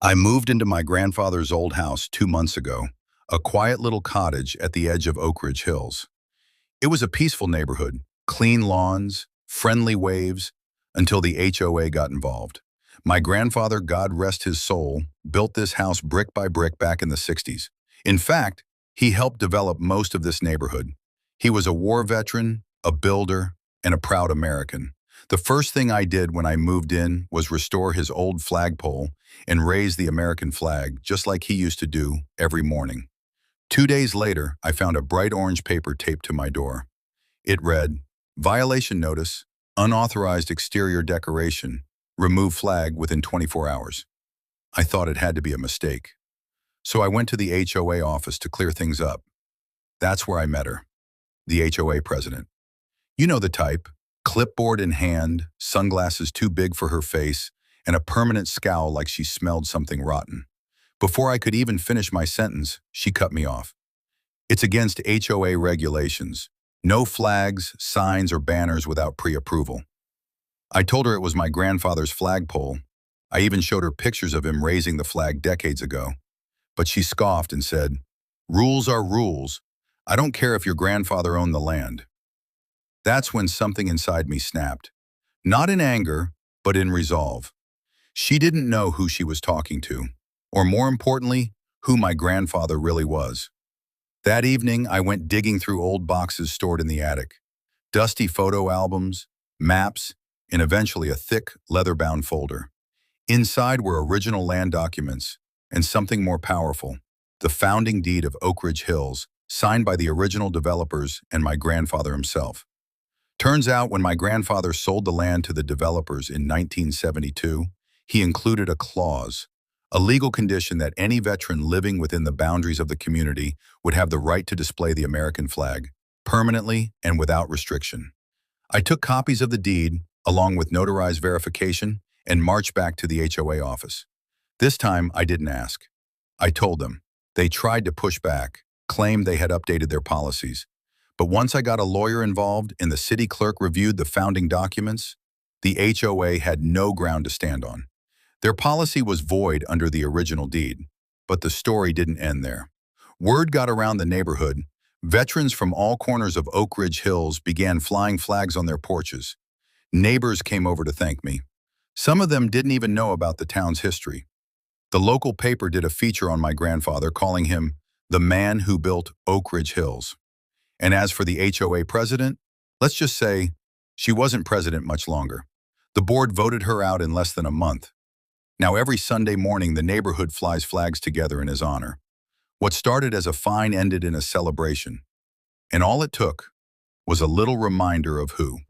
I moved into my grandfather's old house 2 months ago, a quiet little cottage at the edge of Oak Ridge Hills. It was a peaceful neighborhood, clean lawns, friendly waves, until the HOA got involved. My grandfather, God rest his soul, built this house brick by brick back in the 60s. In fact, he helped develop most of this neighborhood. He was a war veteran, a builder, and a proud American. The first thing I did when I moved in was restore his old flagpole and raise the American flag, just like he used to do every morning. 2 days later, I found a bright orange paper taped to my door. It read, "Violation notice, unauthorized exterior decoration, remove flag within 24 hours. I thought it had to be a mistake. So I went to the HOA office to clear things up. That's where I met her, the HOA president. You know the type, clipboard in hand, sunglasses too big for her face, and a permanent scowl like she smelled something rotten. Before I could even finish my sentence, she cut me off. It's against HOA regulations. No flags, signs, or banners without pre-approval. I told her it was my grandfather's flagpole. I even showed her pictures of him raising the flag decades ago. But she scoffed and said, "Rules are rules. I don't care if your grandfather owned the land." That's when something inside me snapped. Not in anger, but in resolve. She didn't know who she was talking to, or more importantly, who my grandfather really was. That evening, I went digging through old boxes stored in the attic. Dusty photo albums, maps, and eventually a thick, leather-bound folder. Inside were original land documents, and something more powerful, the founding deed of Oak Ridge Hills, signed by the original developers and my grandfather himself. Turns out when my grandfather sold the land to the developers in 1972, he included a clause, a legal condition that any veteran living within the boundaries of the community would have the right to display the American flag, permanently and without restriction. I took copies of the deed, along with notarized verification, and marched back to the HOA office. This time, I didn't ask. I told them. They tried to push back, claimed they had updated their policies. But once I got a lawyer involved and the city clerk reviewed the founding documents, the HOA had no ground to stand on. Their policy was void under the original deed, but the story didn't end there. Word got around the neighborhood. Veterans from all corners of Oak Ridge Hills began flying flags on their porches. Neighbors came over to thank me. Some of them didn't even know about the town's history. The local paper did a feature on my grandfather, calling him the man who built Oak Ridge Hills. And as for the HOA president, let's just say she wasn't president much longer. The board voted her out in less than a month. Now every Sunday morning, the neighborhood flies flags together in his honor. What started as a fine ended in a celebration. And all it took was a little reminder of who